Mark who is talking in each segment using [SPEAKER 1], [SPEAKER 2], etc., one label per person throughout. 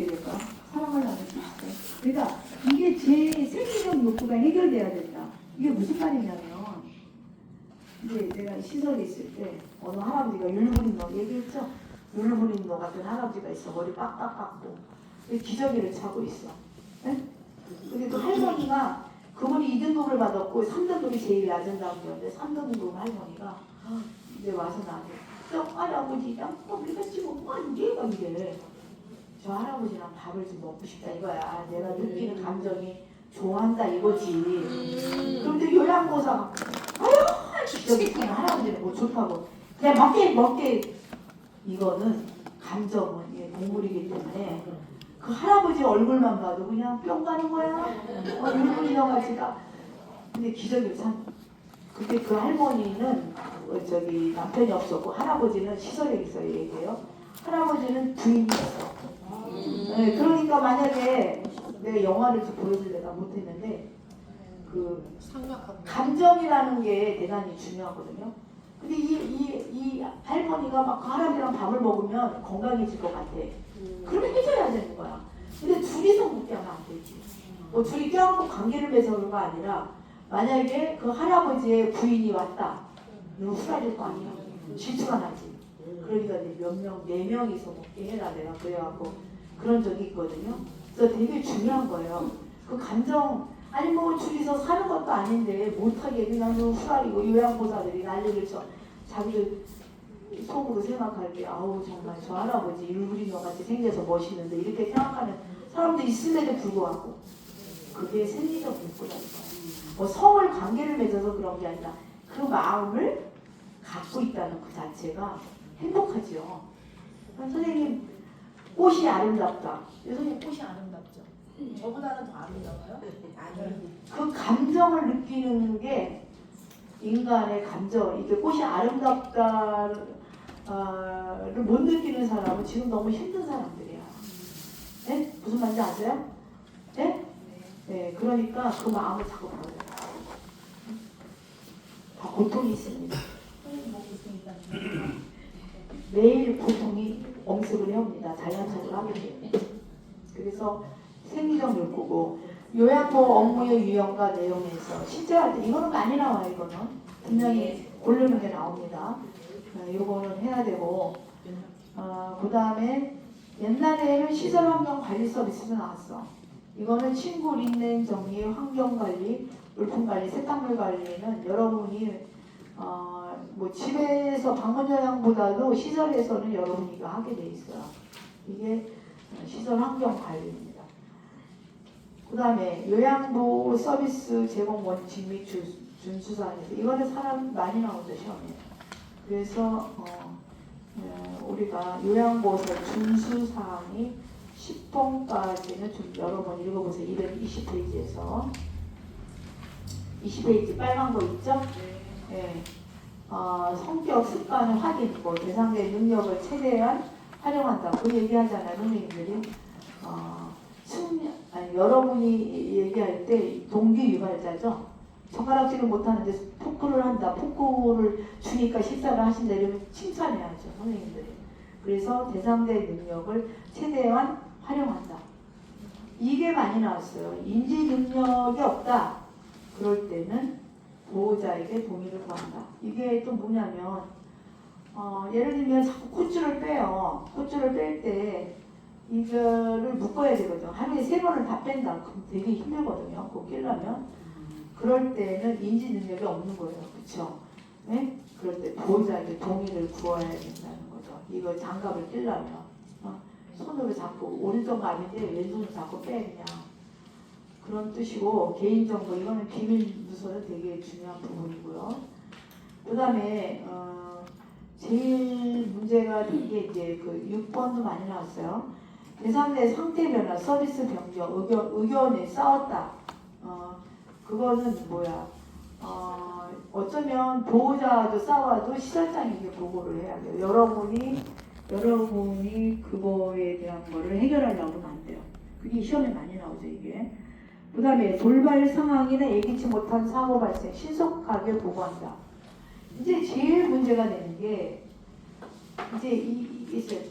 [SPEAKER 1] 어떻게 될까? 사랑을 나눌 수 있을까? 그러니까 이게 제 생리적 욕구가 해결돼야 된다. 이게 무슨 말이냐면 이제 내가 시설에 있을 때 어느 할아버지가 율무린노 얘기했죠? 율무린노 같은 할아버지가 있어. 머리 빡빡 깎고 기저귀를 차고 있어. 네? 근데 그 할머니가 그분이 2등급을 받았고 3등급이 제일 낮은 단계였는데 3등급 할머니가 이제 와서 나한테 할아버지 우리가 지금 뭐하는 이게 저 할아버지랑 밥을 좀 먹고 싶다 이거야. 내가 느끼는 감정이 좋아한다 이거지. 그런데 요양보사가 아유 저기 할아버지는 뭐 좋다고 그냥 먹게 이거는 감정은 이게 동물이기 때문에 그 할아버지 얼굴만 봐도 그냥 뿅 가는 거야. 율무리 너가지가 근데 기저귀를 참 그때 그 할머니는 저기 남편이 없었고 할아버지는 시설에 있어요 얘기해요. 할아버지는 부인이 있어. 네, 그러니까 만약에 내가 영화를 좀 보여주려다 못했는데 그 감정이라는 게 대단히 중요하거든요. 근데 이 할머니가 막 그 할아버지랑 밥을 먹으면 건강해질 것 같아. 그러면 해줘야 되는 거야. 근데 둘이서 먹게 하면 안 되지. 뭐 둘이 껴안고 관계를 맺어서가 아니라 만약에 그 할아버지의 부인이 왔다. 너무 후라질 거 아니야. 질투가 나지. 그러니까 몇 명, 4명이서 먹게 해라 내가 그래갖고 그런 적이 있거든요. 그래서 되게 중요한 거예요. 그 감정 아니 뭐 둘이서 사는 것도 아닌데 못하게 그냥 후라리고 요양보사들이 난리를 쳐 자기들 속으로 생각할 때 아우 정말 저 할아버지 율무리너 같이 생겨서 멋있는데 이렇게 생각하는 사람도 있음에도 불구하고 그게 생리적 욕구라니까요. 뭐 성을 관계를 맺어서 그런 게 아니라 그 마음을 갖고 있다는 그 자체가 행복하지요. 선생님 꽃이 아름답다. 선생님 꽃이 아름답죠. 저보다는 더 아름다워요? 아니. 그 감정을 느끼는 게 인간의 감정. 이게 꽃이 아름답다를 못 느끼는 사람은 지금 너무 힘든 사람들이야. 네? 무슨 말인지 아세요? 네? 네. 그러니까 그 마음을 자꾸 버려요. 다 고통이 있습니다. 매일 고통이 엄습을 해옵니다. 자연적으로 하기 때문에. 그래서 생리적 욕구고 요양보 업무의 유형과 내용에서 실제 할 때 이거는 많이 나와요. 이거는 분명히 고르는 게 나옵니다. 이거는 해야 되고 그 다음에 옛날에는 시설환경관리 서비스도 나왔어. 이거는 친구 린넨 정리, 환경관리, 물품관리, 세탁물 관리는 여러분이 뭐 집에서 방문요양보다도 시설에서는 여러분이 이거 하게 돼 있어요. 이게 시설 환경 관리입니다. 그 다음에 요양보 서비스 제공 원칙 및 준수사항에서 이거는 사람 많이 나오죠 시험에. 그래서 우리가 요양보호사 준수사항이 10번까지는 좀 여러 번 읽어보세요. 220페이지에서 20페이지 빨간 거 있죠? 네. 성격, 습관을 확인, 뭐 대상자의 능력을 최대한 활용한다. 그 얘기하잖아요, 선생님들이. 여러분이 얘기할 때 동기 유발자죠. 손가락질을 못하는데 포크를 한다. 포크를 주니까 식사를 하신다. 이러면 칭찬해야죠, 선생님들이. 그래서 대상자의 능력을 최대한 활용한다. 이게 많이 나왔어요. 인지 능력이 없다. 그럴 때는 보호자에게 동의를 구한다. 이게 또 뭐냐면 예를 들면 자꾸 콧줄을 빼요. 콧줄을 뺄 때 이거를 묶어야 되거든요. 하루에 3번을 다 뺀다. 그럼 되게 힘들거든요. 그거 끼려면. 그럴 때는 인지 능력이 없는 거예요. 그렇죠? 네? 그럴 때 보호자에게 동의를 구해야 된다는 거죠. 이거 장갑을 끼려면 손으로 자꾸 오른쪽 아닌데 왼손으로 자꾸 빼 그냥. 그런 뜻이고 개인정보 이거는 비밀 누설은 되게 중요한 부분이고요. 그 다음에 제일 문제가 된 게 이제 그 6번도 많이 나왔어요. 대상자의 상태 변화, 서비스 변경, 의견에 싸웠다. 그거는 뭐야? 어쩌면 보호자도 싸워도 시설장에게 보고를 해야 돼요. 여러분이 그거에 대한 거를 해결하려고 하면 안 돼요. 그게 시험에 많이 나오죠 이게. 그 다음에 돌발 상황이나 예기치 못한 사고 발생 신속하게 보고한다. 이제 제일 문제가 되는 게 이제 이게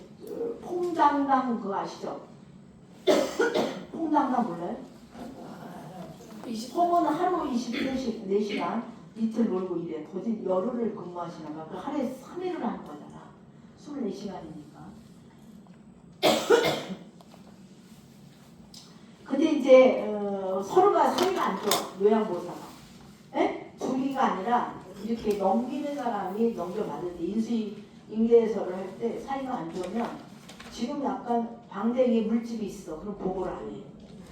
[SPEAKER 1] 퐁당당 그거 아시죠? 홍당당 몰라요? 홍은 하루 24시간 이틀 놀고 이래. 거진 열흘을 근무하시나 봐. 그 하루에 3일을 하는 거잖아. 24시간이니까. 근데 이제 서로가 사이가 안 좋아. 요양보호사가. 에? 둘이가 아니라 이렇게 넘기는 사람이 넘겨받을 때 인수인계서를 할 때 사이가 안 좋으면 지금 약간 방댕이에 물집이 있어. 그럼 보고를 안 해.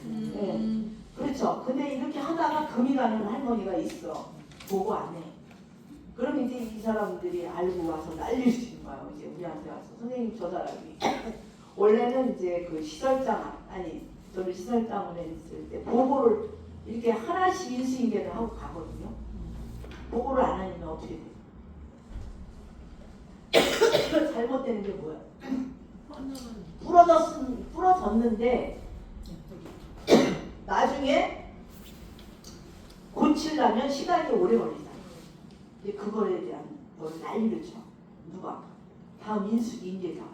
[SPEAKER 1] 네. 그렇죠. 근데 이렇게 하다가 금이 가는 할머니가 있어. 보고 안 해. 그럼 이제 이 사람들이 알고 와서 난리를 치는 거예요. 이제 우리한테 와서 선생님 저 사람이 원래는 이제 그 시설장 아니 저를 시설장으로 했을 때 보고를 이렇게 하나씩 인수인계를 하고 가거든요. 보고를 안 하니까 어떻게 돼? 잘못되는 게 뭐야? 부러졌는데 나중에 고치려면 시간이 오래 걸리잖아. 이제 그거에 대한 뭘 난리를 쳐. 누가? 다음 인수인계자가.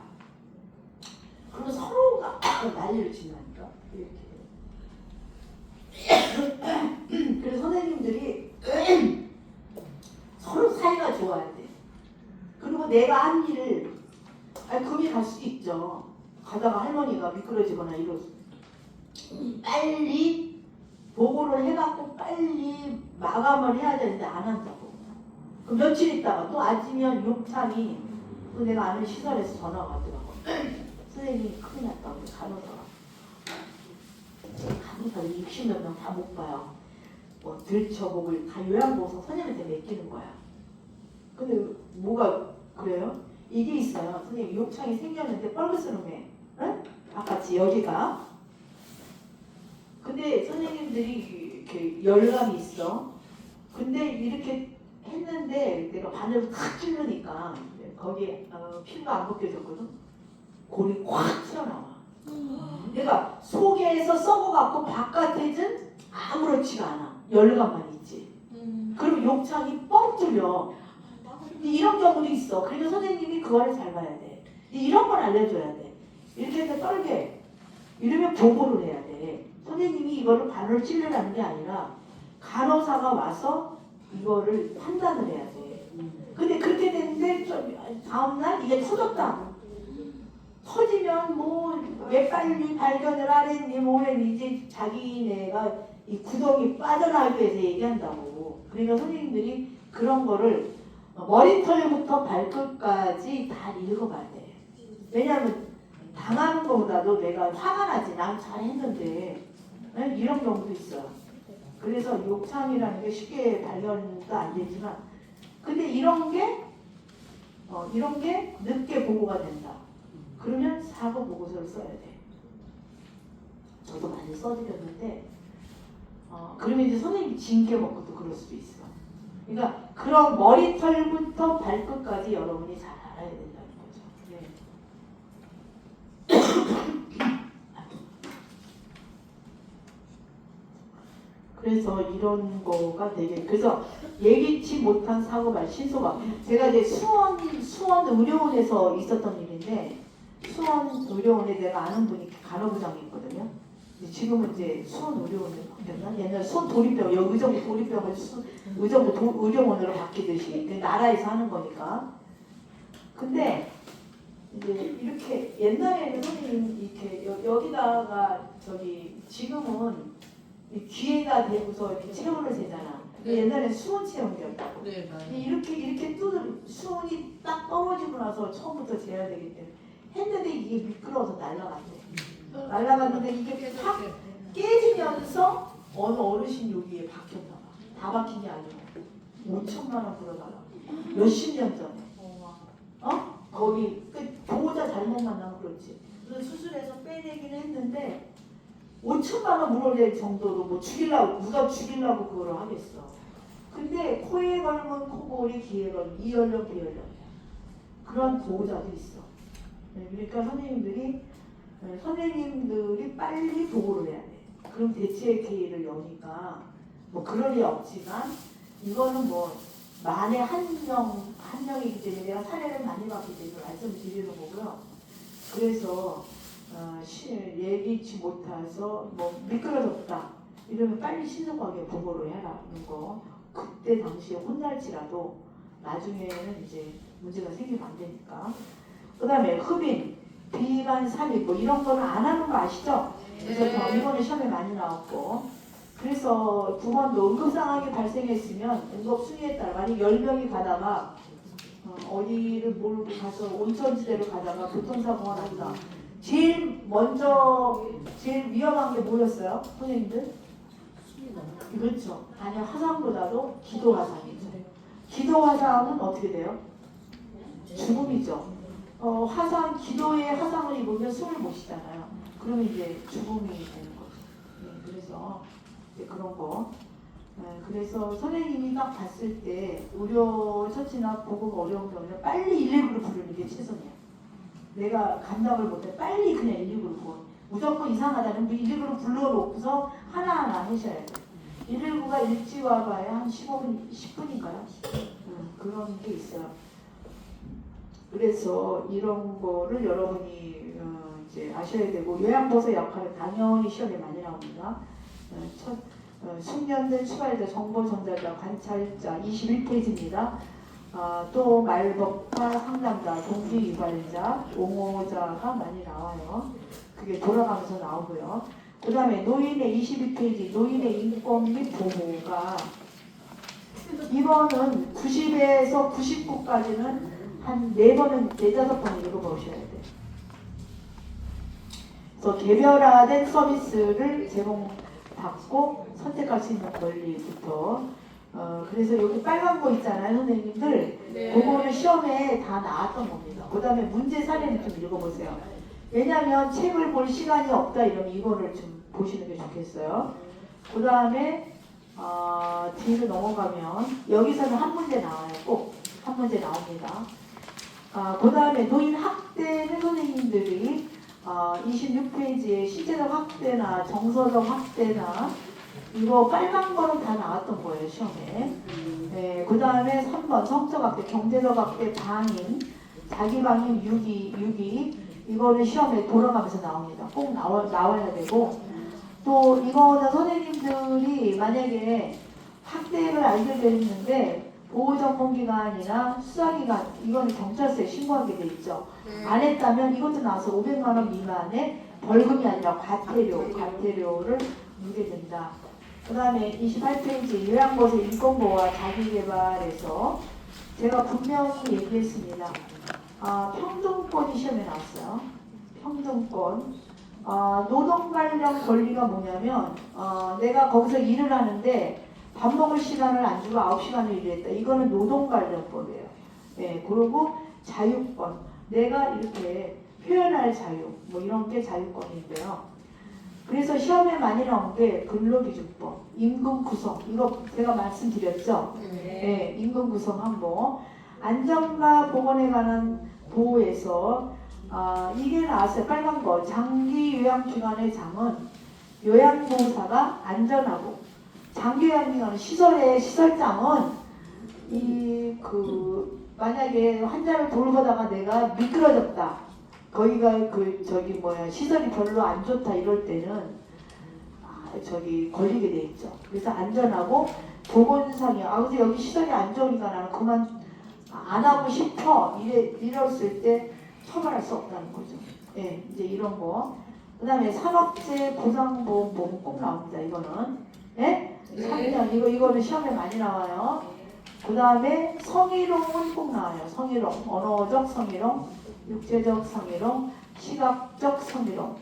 [SPEAKER 1] 그러면 서로가 난리를 친다니까. 이렇게. 그래서 선생님들이 서로 사이가 좋아야 돼. 그리고 내가 한 일을 금이 갈 수도 있죠. 가다가 할머니가 미끄러지거나 이러서 빨리 보고를 해갖고 빨리 마감을 해야 되는데 안 한다고. 그럼 며칠 있다가 또 아지면 욕창이 또 내가 아는 시설에서 전화가 왔더라고. 선생님이 큰일 났다고. 간호사를 60몇 명 다 못 봐요. 뭐 들쳐복을 다 요양보호사 선생님한테 맡기는 거야. 근데 뭐가 그래요? 이게 있어요. 선생님 욕창이 생겼는데 뻘겋스름해. 응? 아까지 여기가. 근데 선생님들이 이렇게 열감이 있어. 근데 이렇게 했는데 내가 바늘을 탁 찌르니까 거기에 피가 안 벗겨졌거든. 골이 확 튀어나와. 내가 속에서 썩어갖고 바깥에는 아무렇지가 않아. 열감만 있지. 그럼 욕창이 뻥 뚫려. 이런 경우도 있어. 그러니까 선생님이 그거를 잘 봐야 돼. 이런 걸 알려줘야 돼. 이렇게 해서 떨게. 이러면 보고를 해야 돼. 선생님이 이거를 바늘을 찔러라는 게 아니라 간호사가 와서 이거를 판단을 해야 돼. 근데 그렇게 됐는데 다음날 이게 터졌다. 터지면 뭐 왜 빨리 발견을 안 했니 뭐랬니 이제 자기네가 이 구덩이 빠져나가기 위해서 얘기한다고. 그러니까 선생님들이 그런 거를 머리털부터 발끝까지 다 읽어봐야 돼. 왜냐하면 당하는 것보다도 내가 화가 나지. 난 잘했는데 이런 경우도 있어요. 그래서 욕창이라는 게 쉽게 발견도 안 되지만 근데 이런 게 늦게 보고가 된다. 그러면 사고 보고서를 써야 돼. 저도 많이 써드렸는데 그러면 이제 선생님이 징계 먹고 또 그럴 수도 있어. 그러니까 그런 머리털부터 발끝까지 여러분이 잘 알아야 된다는 거죠. 네. 그래서 이런 거가 되게 그래서 예기치 못한 사고가 신소가 제가 이제 수원 의료원에서 있었던 일인데 수원 의료원에 내가 아는 분이 간호부장이 있거든요. 지금은 이제 수원 의료원으로 바뀌었나? 옛날 수원 도립병 여기 의정부 도립병을 의정부 의료원으로 바뀌듯이 나라에서 하는 거니까. 근데 이제 이렇게 옛날에는 선생님 이렇게 여기다가 지금은 귀에다 대고서 이렇게 체온을 재잖아.
[SPEAKER 2] 네.
[SPEAKER 1] 옛날에 수온 체온이었다고.
[SPEAKER 2] 네, 맞아요.
[SPEAKER 1] 이렇게 수온이 딱 떨어지고 나서 처음부터 재야 되기 때문에 했는데 이게 미끄러워서 날아갔대. 날아갔는데 이게 팍 깨지면서 어느 어르신 여기에 박혔나 봐. 다 박힌 게 아니고 5천만 원 불어달라고. 몇십 년 전에. 거기 보호자 잘못 만나면 그렇지. 그래서 수술해서 빼내기는 했는데 5천만 원 물어낼 정도로 뭐 누가 죽이려고 그걸 하겠어. 근데 코에 걸면 코골이, 귀에 걸면 이열령, 비열령이야. 그런 보호자도 있어. 그러니까 선생님들이 빨리 보고를 해야 돼. 그럼 대책 회의를 여니까 뭐 그럴 리 없지만 이거는 뭐 만에 한 명이기 때문에 내가 사례를 많이 봤기 때문에 말씀드리는 거고요. 그래서 예기치 못해서 뭐 미끄러졌다 이러면 빨리 신속하게 보고를 해라는 거. 그때 당시에 혼날지라도 나중에는 이제 문제가 생기면 안 되니까. 그 다음에 흡인, 비관, 삽입 뭐 이런 거는 안 하는 거 아시죠? 그래서 이번에 시험에 많이 나왔고. 그래서 부모도 응급 상황이 발생했으면 응급 순위에 따라 만약 10명이 가다가 어디를 몰고 가서 온천지대로 가다가 교통사고가 났다. 제일 위험한 게 뭐였어요? 선생님들? 그렇죠. 아니요, 화상보다도 기도 화상이죠. 기도 화상은 어떻게 돼요? 죽음이죠. 기도의 화상을 입으면 숨을 못 쉬잖아요. 그러면 이제 죽음이 되는 거죠. 네, 그래서 이제 그런 거. 그래서 선생님이 딱 봤을 때 의료 처치나 보고가 어려운 경우는 빨리 119를 부르는 게 최선이에요. 내가 감당을 못해 빨리 그냥 119를 부르. 무조건 이상하다는 119를 불러놓고서 하나하나 하셔야 돼요. 119가 일찍 와봐야 한 15분, 10분인가요? 그런 게 있어요. 그래서 이런 거를 여러분이 이제 아셔야 되고, 요양보서 역할은 당연히 시험에 많이 나옵니다. 숙련된 수발자, 정보 전달자, 관찰자 21페이지입니다. 또 말법파, 상담자, 동기 유발자, 옹호자가 많이 나와요. 그게 돌아가면서 나오고요. 그 다음에 노인의 22페이지, 노인의 인권 및 보호가 이번은 90에서 99까지는 한 4번은 4~5번 읽어보셔야 돼요. 그래서 개별화된 서비스를 제공받고 선택할 수 있는 권리부터 그래서 여기 빨간 거 있잖아요, 선생님들.
[SPEAKER 2] 네.
[SPEAKER 1] 그거를 시험에 다 나왔던 겁니다. 그 다음에 문제 사례는 좀 읽어보세요. 왜냐하면 책을 볼 시간이 없다 이러면 이거를 좀 보시는 게 좋겠어요. 그 다음에 뒤로 넘어가면 여기서는 한 문제 나와요. 꼭 한 문제 나옵니다. 그 다음에 노인 학대는 선생님들이 26페이지에 신체적 학대나 정서적 학대나 이거 빨간 거는 다 나왔던 거예요, 시험에. 네, 그 다음에 3번 성적 학대, 경제적 학대, 방임, 자기 방임, 유기 이거는 시험에 돌아가면서 나옵니다. 꼭 나와야 되고, 또 이거는 선생님들이 만약에 학대를 알게 됐는데 보호전문기관이나 수사기관, 이거는 경찰서에 신고하게 돼 있죠. 안 했다면 이것도 나와서 500만 원 미만의 벌금이 아니라 과태료를 물게 된다. 그 다음에 28페이지 요양보서 인권보호와 자기개발에서 제가 분명히 얘기했습니다. 평등권이 시험에 나왔어요. 평등권. 노동 관련 권리가 뭐냐면 내가 거기서 일을 하는데 밥 먹을 시간을 안 주고 9시간을 일했다. 이거는 노동 관련법이에요. 네, 그리고 자유권. 내가 이렇게 표현할 자유, 뭐 이런 게 자유권인데요. 그래서 시험에 많이 나온 게 근로기준법, 임금 구성, 이거 제가 말씀드렸죠? 네, 임금 구성 항목, 안전과 보건에 관한 보호에서 이게 나왔어요. 빨간 거. 장기 요양기관의 장은 요양보호사가 안전하고, 장기 요양기관 시설장은 만약에 환자를 돌보다가 내가 미끄러졌다. 거기가 시설이 별로 안 좋다 이럴 때는 걸리게 돼 있죠. 그래서 안전하고 보건상이야. 그래서 여기 시설이 안 좋으니까 나는 그만 안 하고 싶어. 이랬을 때 처벌할 수 없다는 거죠. 예, 이제 이런 거. 그 다음에 산업재 보상보험은 꼭 나옵니다. 이거는. 예? 3년. 이거는 시험에 많이 나와요. 그 다음에 성희롱은 꼭 나와요. 성희롱. 언어적 성희롱, 육체적 성희롱, 시각적 성희롱.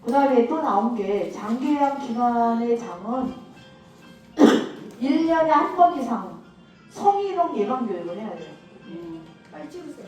[SPEAKER 1] 그 다음에 또 나온 게 장기요양기관의 장은 1년에 한 번 이상 성희롱 예방교육을 해야 돼요.
[SPEAKER 2] 빨리 찍으세요.